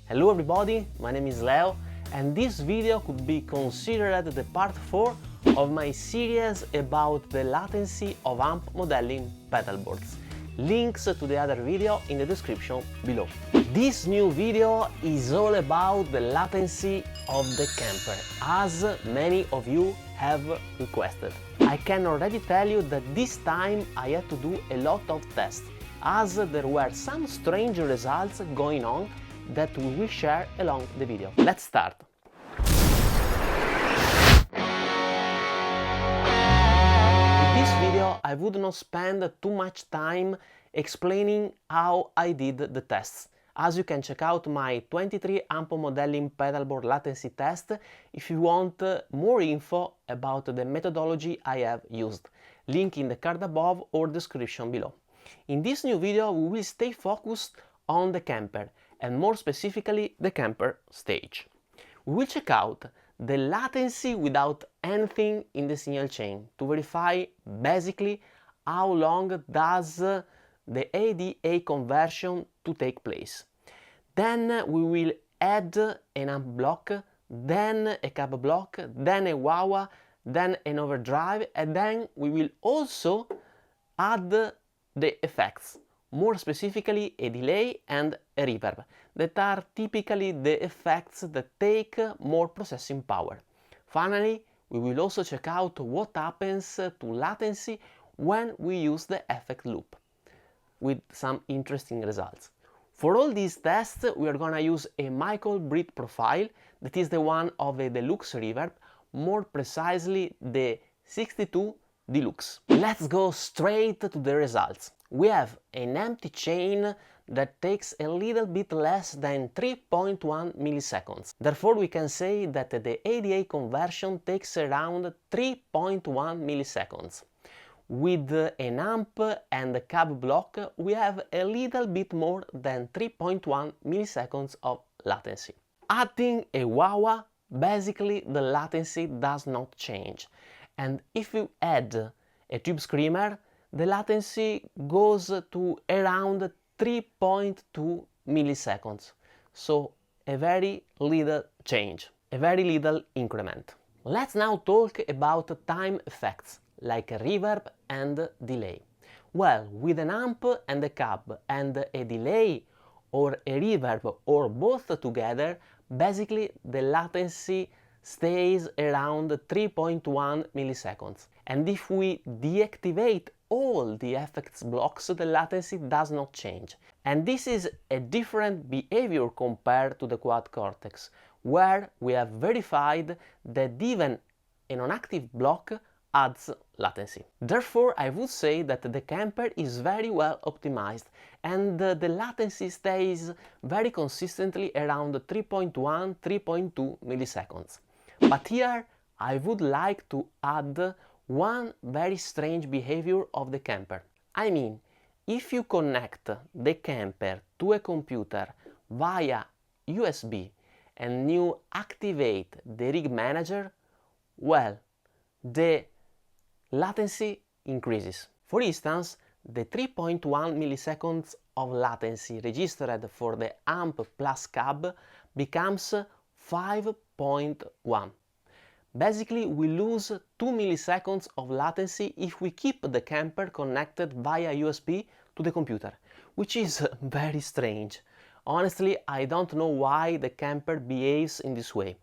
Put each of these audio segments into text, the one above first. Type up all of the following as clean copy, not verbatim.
Hello everybody, my name is Leo and this video could be considered the part 4 of my series about the latency of amp modeling pedalboards. Links to the other video in the description below. This new video is all about the latency of the Kemper, as many of you have requested. I can already tell you that this time I had to do a lot of tests, as there were some strange results going on that we will share along the video. Let's start! In this video I would not spend too much time explaining how I did the tests, as you can check out my 23 amp modeling pedalboard latency test if you want more info about the methodology I have used. Link in the card above or description below. In this new video we will stay focused on the Kemper, and more specifically the Kemper stage. We will check out the latency without anything in the signal chain to verify basically how long does the ADA conversion to take place. Then we will add an amp block, then a cab block, then a wah-wah, then an overdrive, and then we will also add the effects, more specifically a delay and a reverb, that are typically the effects that take more processing power. Finally, we will also check out what happens to latency when we use the effect loop, with some interesting results. For all these tests, we are gonna use a Michael Breed profile, that is the one of a deluxe reverb, more precisely the 62 Deluxe. Let's go straight to the results. We have an empty chain that takes a little bit less than 3.1 milliseconds. Therefore, we can say that the ADA conversion takes around 3.1 milliseconds. With an amp and a cab block, we have a little bit more than 3.1 milliseconds of latency. Adding a wah-wah, basically the latency does not change. And if you add a tube screamer, the latency goes to around 3.2 milliseconds. So a very little change, a very little increment. Let's now talk about time effects, like a reverb and delay. Well, with an amp and a cab and a delay or a reverb or both together, basically the latency stays around 3.1 milliseconds. And if we deactivate all the effects blocks, the latency does not change. And this is a different behavior compared to the quad cortex, where we have verified that even a non-active block adds latency. Therefore, I would say that the Kemper is very well optimized and the latency stays very consistently around 3.1–3.2 milliseconds. But here I would like to add one very strange behavior of the Kemper. I mean, if you connect the Kemper to a computer via USB and you activate the rig manager, well, the latency increases. For instance, the 3.1 milliseconds of latency registered for the amp plus cab becomes 5.1. Basically, we lose 2 milliseconds of latency if we keep the Kemper connected via USB to the computer, which is very strange. Honestly, I don't know why the Kemper behaves in this way.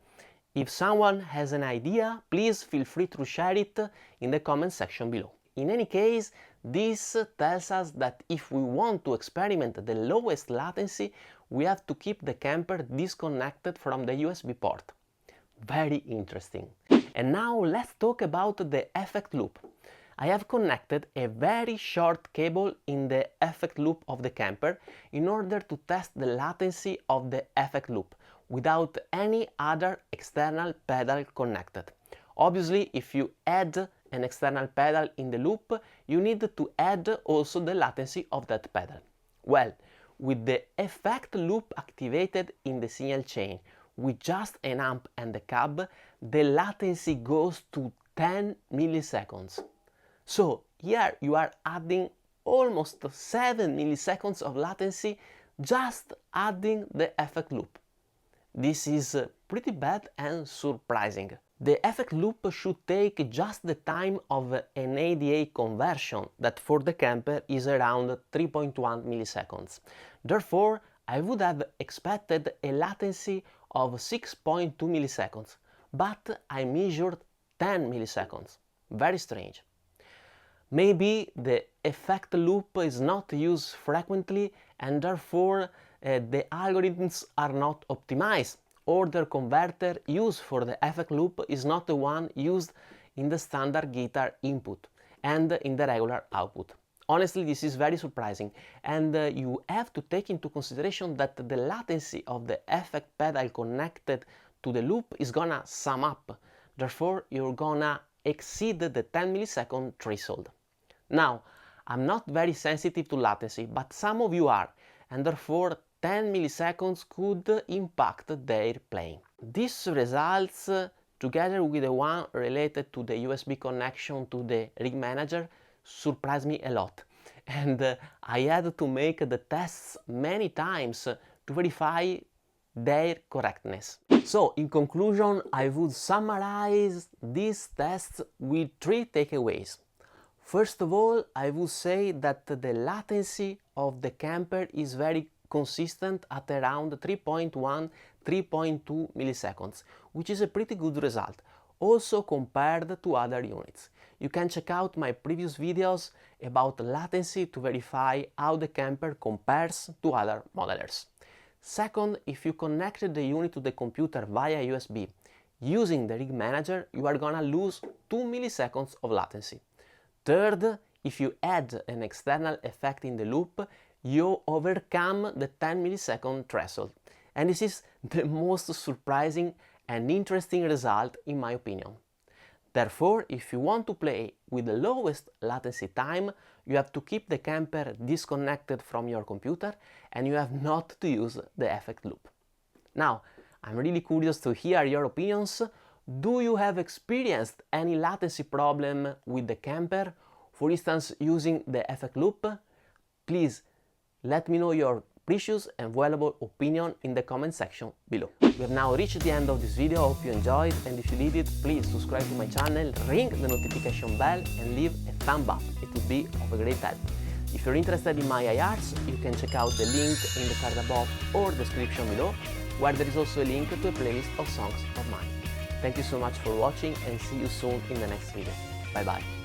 If someone has an idea, please feel free to share it in the comment section below. In any case, this tells us that if we want to experiment the lowest latency, we have to keep the Kemper disconnected from the USB port. Very interesting. And now let's talk about the effect loop. I have connected a very short cable in the effect loop of the Kemper in order to test the latency of the effect loop without any other external pedal connected. Obviously, if you add an external pedal in the loop, you need to add also the latency of that pedal. Well, with the effect loop activated in the signal chain with just an amp and a cab, the latency goes to 10 milliseconds. So here you are adding almost 7 milliseconds of latency just adding the effect loop. This is pretty bad and surprising. The effect loop should take just the time of an ADA conversion, that for the Kemper is around 3.1 milliseconds. Therefore, I would have expected a latency of 6.2 milliseconds, but I measured 10 milliseconds. Very strange. Maybe the effect loop is not used frequently and therefore the algorithms are not optimized, or the converter used for the effect loop is not the one used in the standard guitar input and in the regular output. Honestly, this is very surprising, and you have to take into consideration that the latency of the effect pedal connected to the loop is gonna sum up. Therefore, you're gonna exceed the 10 millisecond threshold. Now, I'm not very sensitive to latency, but some of you are, and therefore 10 milliseconds could impact their playing. These results, together with the one related to the USB connection to the rig manager, surprised me a lot. And I had to make the tests many times to verify their correctness. So, in conclusion, I would summarize these tests with 3 takeaways. First of all, I would say that the latency of the Kemper is very consistent at around 3.1–3.2 milliseconds, which is a pretty good result, also compared to other units. You can check out my previous videos about latency to verify how the Kemper compares to other modelers. Second, if you connected the unit to the computer via USB using the rig manager, you are gonna lose 2 milliseconds of latency. Third, if you add an external effect in the loop, you overcome the 10 millisecond threshold. And this is the most surprising and interesting result in my opinion. Therefore, if you want to play with the lowest latency time, you have to keep the Kemper disconnected from your computer and you have not to use the effect loop. Now, I'm really curious to hear your opinions. Do you have experienced any latency problem with the Kemper, for instance using the effect loop? Please let me know your precious and valuable opinion in the comment section below. We have now reached the end of this video. Hope you enjoyed, and if you did it, please subscribe to my channel, ring the notification bell and leave a thumb up. It would be of a great help. If you're interested in my IRs, you can check out the link in the card above or description below, where there is also a link to a playlist of songs of mine. Thank you so much for watching and see you soon in the next video. Bye bye.